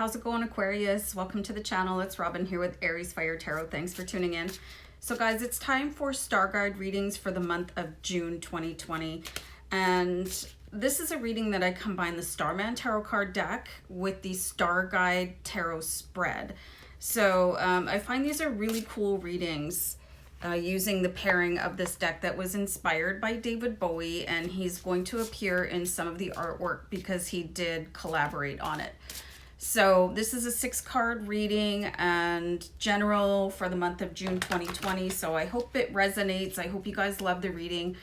How's it going, Aquarius? Welcome to the channel. It's Robin here with AriesFireTarot. Thanks for tuning in. So guys, it's time for StarGuide readings for the month of June 2020. And this is a reading that I combine the Starman tarot card deck with the StarGuide tarot spread. So I find these are really cool readings using the pairing of this deck that was inspired by David Bowie, and he's going to appear in some of the artwork because he did collaborate on it. So this is a 6-card reading and general for the month of June 2020. So I hope it resonates. I hope you guys love the reading.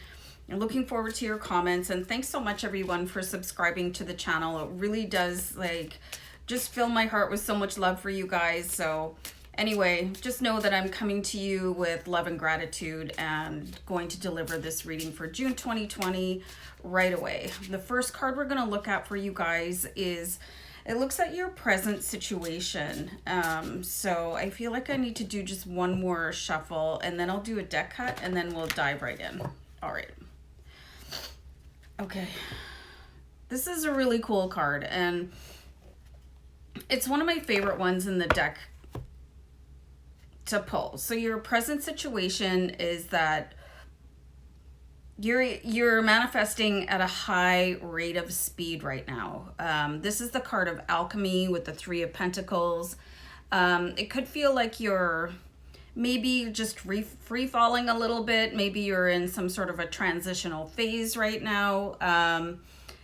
I'm looking forward to your comments, and thanks so much everyone for subscribing to the channel. It really does just fill my heart with so much love for you guys. So anyway, just know that I'm coming to you with love and gratitude and going to deliver this reading for June 2020 right away. The first card we're going to look at for you guys is, it looks at your present situation. So I feel like I need to do just one more shuffle, and then I'll do a deck cut, and then we'll dive right in. All right. Okay. This is a really cool card, and it's one of my favorite ones in the deck to pull. So your present situation is that you're manifesting at a high rate of speed right now. This is the card of alchemy with the 3 of Pentacles. It could feel like you're maybe just free falling a little bit. Maybe you're in some sort of a transitional phase right now.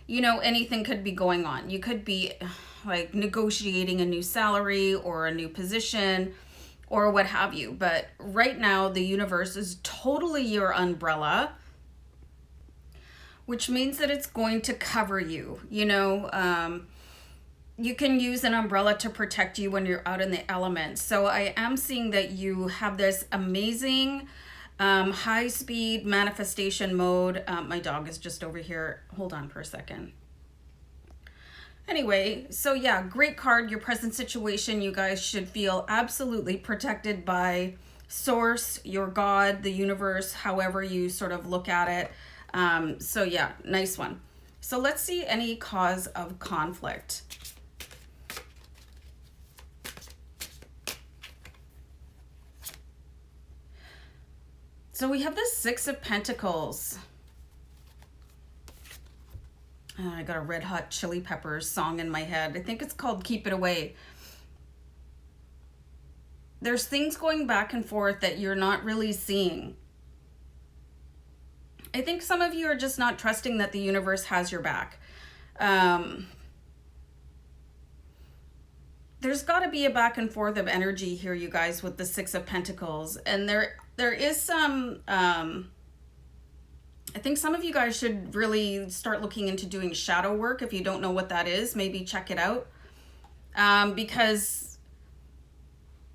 You know, anything could be going on. You could be like negotiating a new salary or a new position or what have you. But right now, the universe is totally your umbrella, which means that it's going to cover you. You know, you can use an umbrella to protect you when you're out in the elements. So I am seeing that you have this amazing high-speed manifestation mode. My dog is just over here. Hold on for a second. Anyway, so yeah, great card. Your present situation, you guys should feel absolutely protected by Source, your God, the universe, however you sort of look at it. So yeah, nice one. So let's see any cause of conflict. So we have the 6 of Pentacles. I got a Red Hot Chili Peppers song in my head. I think it's called Keep It Away. There's things going back and forth that you're not really seeing. I think some of you are just not trusting that the universe has your back. There's got to be a back and forth of energy here, you guys, with the 6 of Pentacles. And there is some, I think some of you guys should really start looking into doing shadow work. If you don't know what that is, maybe check it out. Because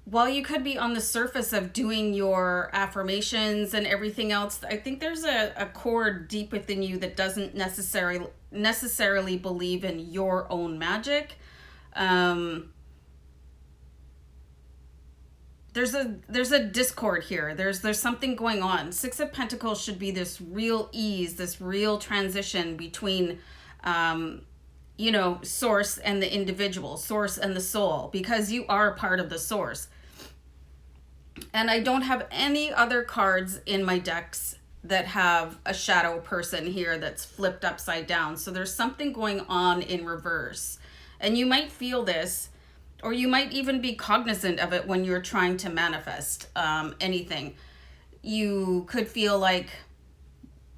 while you could be on the surface of doing your affirmations and everything else, I think there's a core deep within you that doesn't necessarily believe in your own magic. There's a discord here. There's something going on. 6 of Pentacles should be this real ease, this real transition between you know, Source and the individual, Source and the soul, because you are part of the Source. And I don't have any other cards in my decks that have a shadow person here that's flipped upside down. So there's something going on in reverse. And you might feel this, or you might even be cognizant of it when you're trying to manifest anything. You could feel like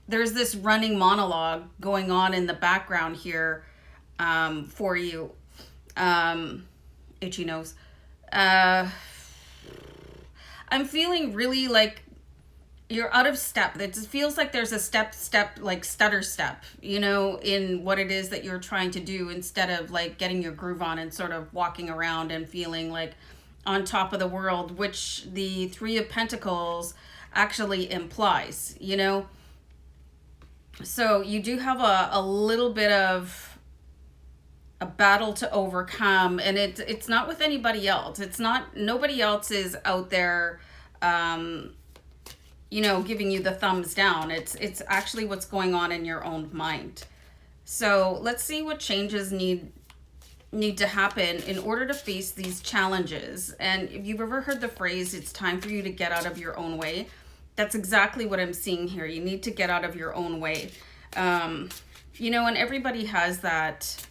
there's this running monologue going on in the background here for you. Itchy nose. I'm feeling really like you're out of step. It just feels like there's a step, like stutter step, you know, in what it is that you're trying to do, instead of like getting your groove on and sort of walking around and feeling like on top of the world, which the 3 of Pentacles actually implies, you know. So you do have a little bit of a battle to overcome, and it's not with anybody else. It's not, nobody else is out there you know, giving you the thumbs down. It's actually what's going on in your own mind. So let's see what changes need need to happen in order to face these challenges. And if you've ever heard the phrase, it's time for you to get out of your own way, that's exactly what I'm seeing here. You need to get out of your own way. You know, and everybody has that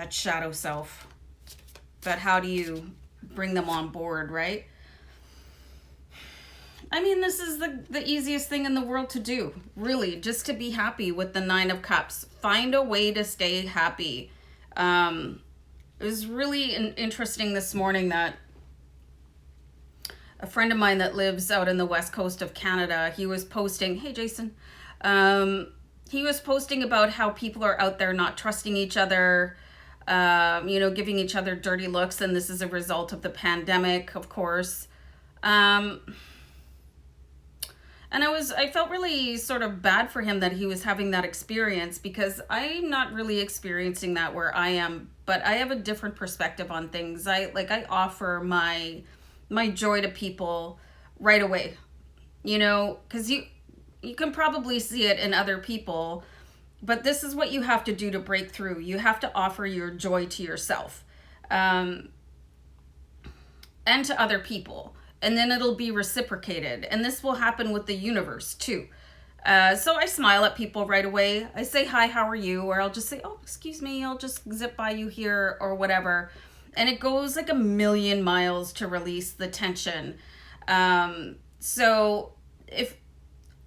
shadow self. But how do you bring them on board, right? I mean, this is the easiest thing in the world to do, really, just to be happy with the Nine of Cups. Find a way to stay happy. It was really interesting this morning that a friend of mine that lives out in the west coast of Canada, he was posting, hey Jason, he was posting about how people are out there not trusting each other, you know, giving each other dirty looks, and this is a result of the pandemic, of course. And I felt really sort of bad for him that he was having that experience, because I'm not really experiencing that where I am, but I have a different perspective on things. I offer my joy to people right away, you know, because you can probably see it in other people, but this is what you have to do to break through. You have to offer your joy to yourself, and to other people. And then it'll be reciprocated. And this will happen with the universe too. So I smile at people right away. I say, hi, how are you? Or I'll just say, oh, excuse me, I'll just zip by you here or whatever. And it goes like a million miles to release the tension. So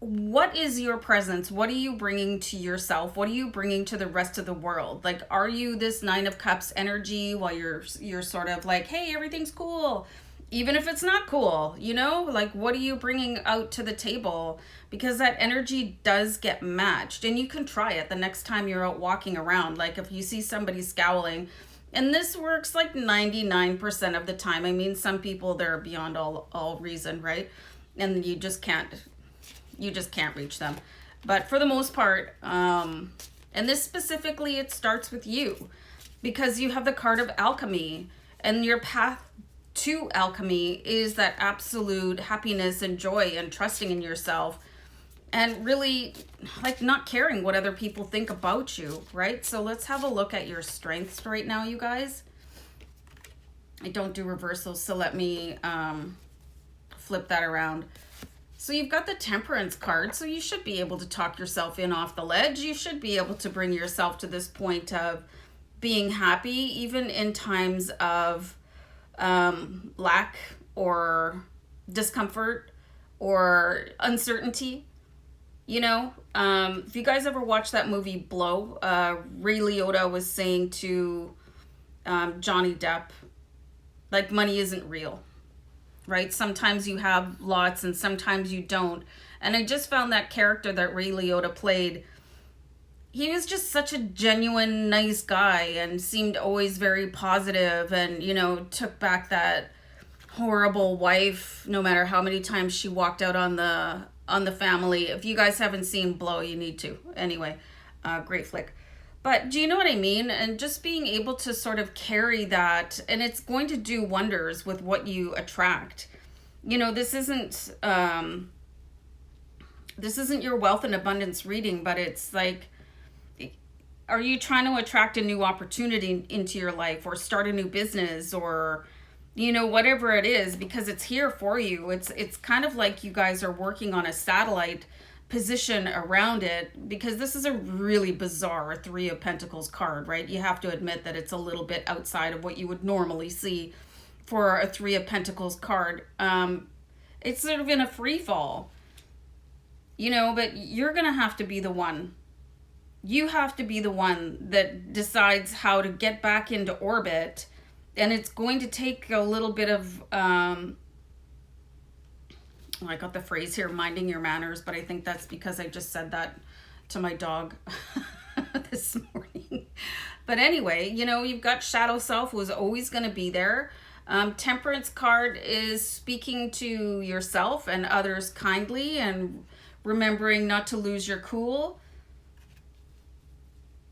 what is your presence? What are you bringing to yourself? What are you bringing to the rest of the world? Like, are you this Nine of Cups energy while you're sort of like, hey, everything's cool? Even if it's not cool, you know, like, what are you bringing out to the table? Because that energy does get matched, and you can try it the next time you're out walking around. Like, if you see somebody scowling, and this works like 99% of the time. I mean, some people, they're beyond all reason, right? And you just can't reach them. But for the most part, and this specifically, it starts with you, because you have the card of alchemy, and your path to alchemy is that absolute happiness and joy and trusting in yourself, and really like not caring what other people think about you, right? So let's have a look at your strengths right now, you guys. I don't do reversals, so let me flip that around. So you've got the Temperance card, so you should be able to talk yourself in off the ledge. You should be able to bring yourself to this point of being happy, even in times of lack or discomfort or uncertainty. You know, if you guys ever watched that movie Blow, Ray Liotta was saying to Johnny Depp, like, money isn't real, right? Sometimes you have lots and sometimes you don't. And I just found that character that Ray Liotta played, he was just such a genuine, nice guy and seemed always very positive, and, you know, took back that horrible wife no matter how many times she walked out on the family. If you guys haven't seen Blow, you need to. Anyway, great flick. But do you know what I mean? And just being able to sort of carry that, and it's going to do wonders with what you attract. You know, this isn't your wealth and abundance reading, but it's like, are you trying to attract a new opportunity into your life, or start a new business, or, you know, whatever it is, because it's here for you. It's kind of like you guys are working on a satellite position around it, because this is a really bizarre Three of Pentacles card, right? You have to admit that it's a little bit outside of what you would normally see for a Three of Pentacles card. It's sort of in a free fall, you know, but you're going to have to be the one. You have to be the one that decides how to get back into orbit. And it's going to take a little bit of, I got the phrase here, minding your manners, but I think that's because I just said that to my dog this morning. But anyway, you know, you've got Shadow Self, who is always going to be there. Temperance card is speaking to yourself and others kindly, and remembering not to lose your cool.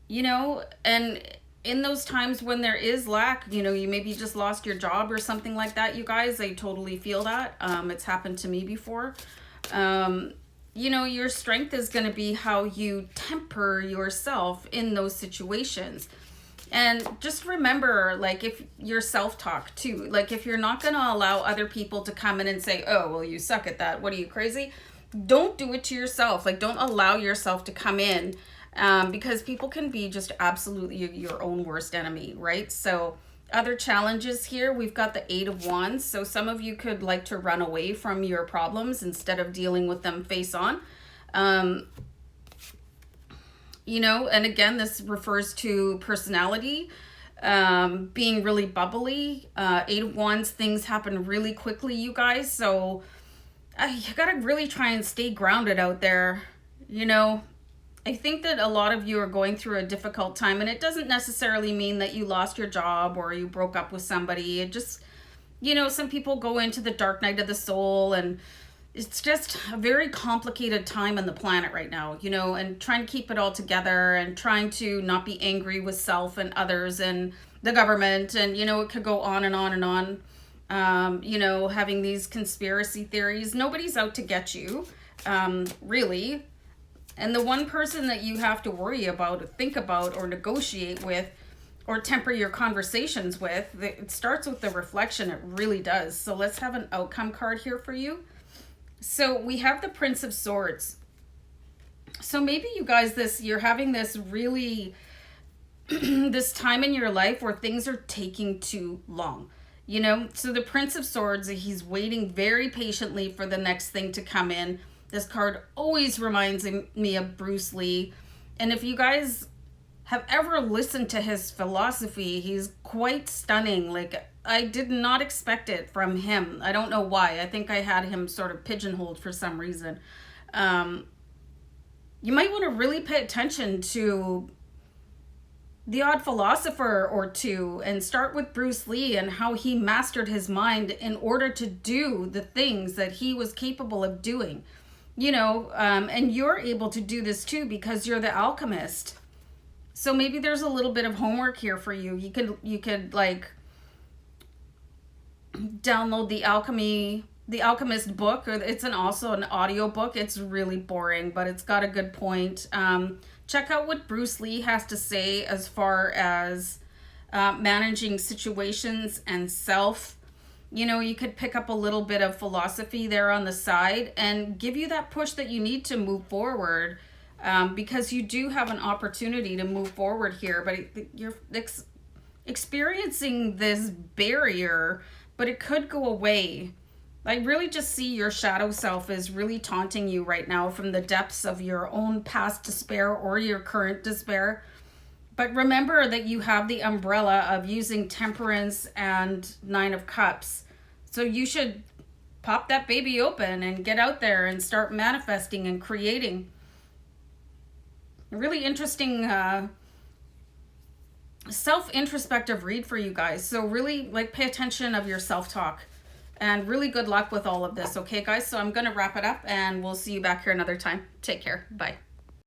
You know, and in those times when there is lack, you know, you maybe just lost your job or something like that, you guys, I totally feel that. It's happened to me before. you know, your strength is going to be how you temper yourself in those situations. And just remember, like, if your self-talk too, like if you're not going to allow other people to come in and say, oh, well, you suck at that, what are you, crazy? Don't do it to yourself. Like, don't allow yourself to come in, because people can be just absolutely your own worst enemy, right? So other challenges here, we've got the 8 of Wands. So some of you could like to run away from your problems instead of dealing with them face on. You know, and again, this refers to personality, being really bubbly. 8 of Wands, things happen really quickly, you guys. So you gotta really try and stay grounded out there. You know, I think that a lot of you are going through a difficult time, and it doesn't necessarily mean that you lost your job or you broke up with somebody. It just, you know, some people go into the dark night of the soul, and it's just a very complicated time on the planet right now, you know, and trying to keep it all together and trying to not be angry with self and others and the government. And, you know, it could go on and on and on. You know, having these conspiracy theories, nobody's out to get you, really. And the one person that you have to worry about, or think about, or negotiate with, or temper your conversations with, it starts with the reflection. It really does. So let's have an outcome card here for you. So we have the Prince of Swords. So maybe you guys, you're having this really, this time in your life where things are taking too long. You know, so the Prince of Swords, he's waiting very patiently for the next thing to come in. This card always reminds me of Bruce Lee. And if you guys have ever listened to his philosophy, he's quite stunning. Like, I did not expect it from him. I don't know why. I think I had him sort of pigeonholed for some reason. You might want to really pay attention to the odd philosopher or two and start with Bruce Lee and how he mastered his mind in order to do the things that he was capable of doing. You know, and you're able to do this too because you're the alchemist. So maybe there's a little bit of homework here for you. You could like download the Alchemist book, or it's also an audio book. It's really boring, but it's got a good point. Check out what Bruce Lee has to say as far as managing situations and self. You know, you could pick up a little bit of philosophy there on the side and give you that push that you need to move forward, because you do have an opportunity to move forward here, but you're experiencing this barrier, but it could go away. I really just see your shadow self is really taunting you right now from the depths of your own past despair or your current despair. But remember that you have the umbrella of using Temperance and 9 of Cups. So you should pop that baby open and get out there and start manifesting and creating. A really interesting self-introspective read for you guys. So really, like, pay attention of your self-talk. And really good luck with all of this, okay, guys? So I'm going to wrap it up, and we'll see you back here another time. Take care. Bye.